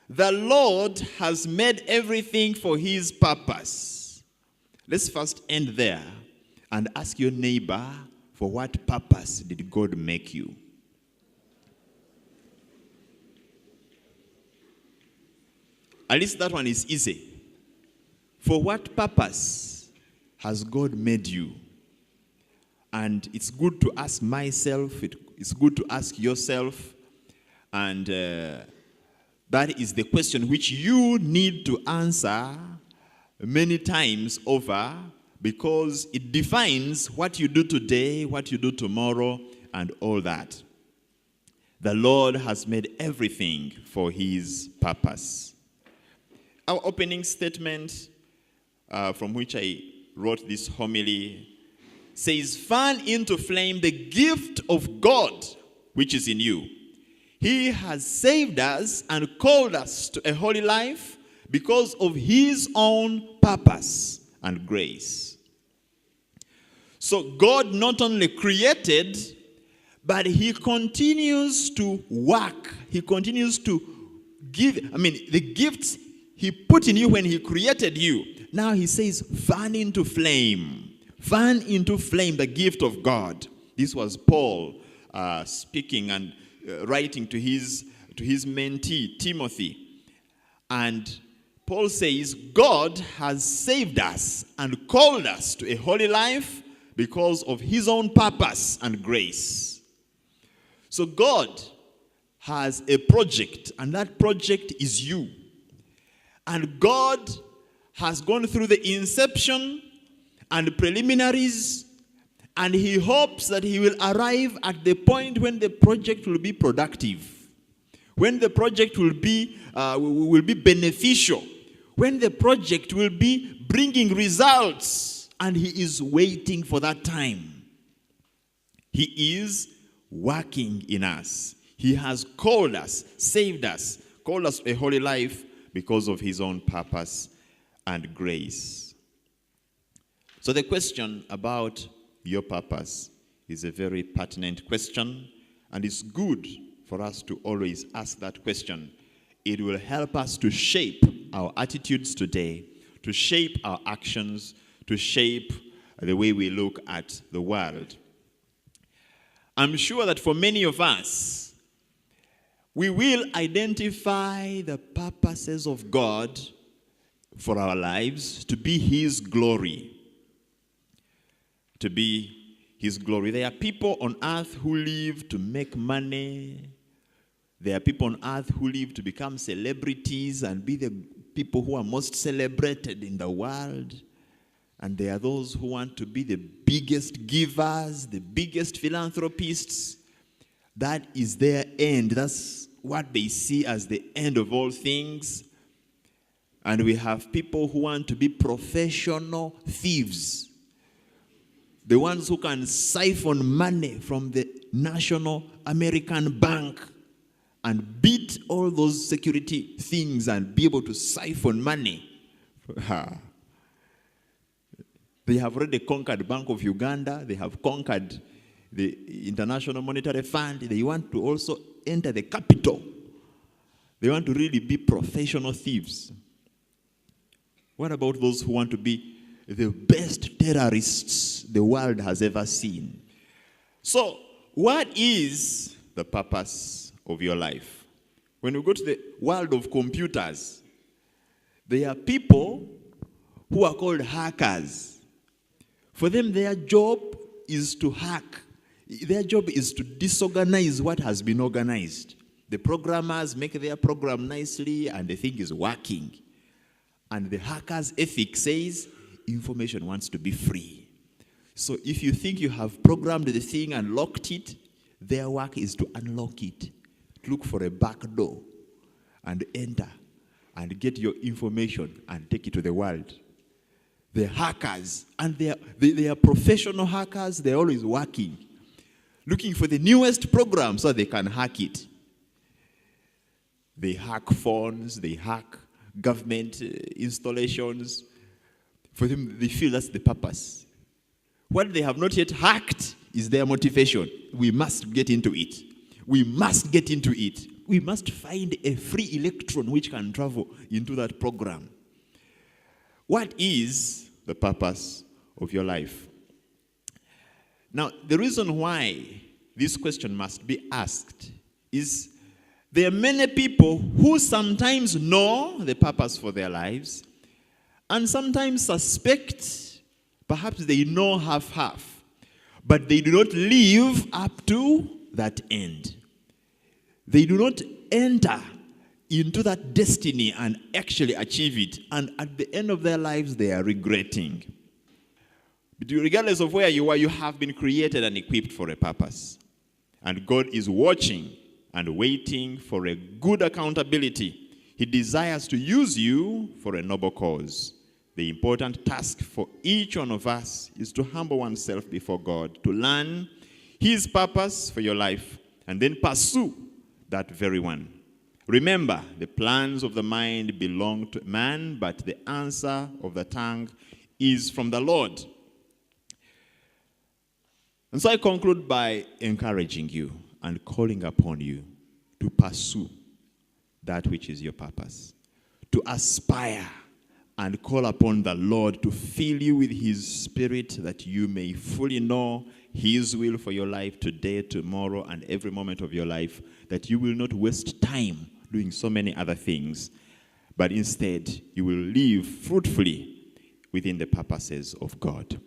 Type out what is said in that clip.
The Lord has made everything for his purpose. Let's first end there and ask your neighbor, for what purpose did God make you? At least that one is easy. For what purpose has God made you? And it's good to ask myself, it's good to ask yourself, and that is the question which you need to answer many times over, because it defines what you do today, what you do tomorrow, and all that. The Lord has made everything for his purpose. Our opening statement, from which I wrote this homily, says, "Fan into flame the gift of God which is in you. He has saved us and called us to a holy life because of his own purpose and grace." So God not only created, but he continues to work. He continues to give, the gifts he put in you when he created you. Now he says, fan into flame. Fan into flame the gift of God. This was Paul speaking and writing to his mentee, Timothy. And Paul says, God has saved us and called us to a holy life because of his own purpose and grace. So God has a project, and that project is you. And God has gone through the inception and preliminaries, and he hopes that he will arrive at the point when the project will be productive, when the project will be beneficial, when the project will be bringing results, and he is waiting for that time. He is working in us. He has called us, saved us, called us to a holy life because of his own purpose and grace. So the question about your purpose is a very pertinent question, and it's good for us to always ask that question. It will help us to shape our attitudes today, to shape our actions, to shape the way we look at the world. I'm sure that for many of us, we will identify the purposes of God for our lives to be his glory. To be his glory. There are people on earth who live to make money. There are people on earth who live to become celebrities and be the people who are most celebrated in the world. And there are those who want to be the biggest givers, the biggest philanthropists. That is their end. That's what they see as the end of all things. And we have people who want to be professional thieves. The ones who can siphon money from the National American Bank and beat all those security things and be able to siphon money. They have already conquered Bank of Uganda. They have conquered the International Monetary Fund. They want to also enter the capital. They want to really be professional thieves. What about those who want to be the best terrorists the world has ever seen? So, what is the purpose of your life? When we go to the world of computers, there are people who are called hackers. For them, their job is to hack. Their job is to disorganize what has been organized. The programmers make their program nicely and the thing is working. And the hacker's ethic says information wants to be free. So if you think you have programmed the thing and locked it, their work is to unlock it. Look for a back door and enter and get your information and take it to the world. The hackers, and they are professional hackers. They're always working, looking for the newest program so they can hack it. They hack phones, they hack government installations. For them, they feel that's the purpose. What they have not yet hacked is their motivation. We must get into it. We must get into it. we must find a free electron which can travel into that program. What is the purpose of your life? Now, the reason why this question must be asked is there are many people who sometimes know the purpose for their lives and sometimes suspect, perhaps they know half-half, but they do not live up to that end. They do not enter into that destiny and actually achieve it. And at the end of their lives, they are regretting. But regardless of where you are, you have been created and equipped for a purpose. And God is watching and waiting for a good accountability. He desires to use you for a noble cause. The important task for each one of us is to humble oneself before God, to learn His purpose for your life, and then pursue that very one. Remember, the plans of the mind belong to man, but the answer of the tongue is from the Lord. And so I conclude by encouraging you and calling upon you to pursue that which is your purpose, to aspire and call upon the Lord to fill you with His Spirit that you may fully know His will for your life today, tomorrow, and every moment of your life, that you will not waste time doing so many other things, but instead you will live fruitfully within the purposes of God.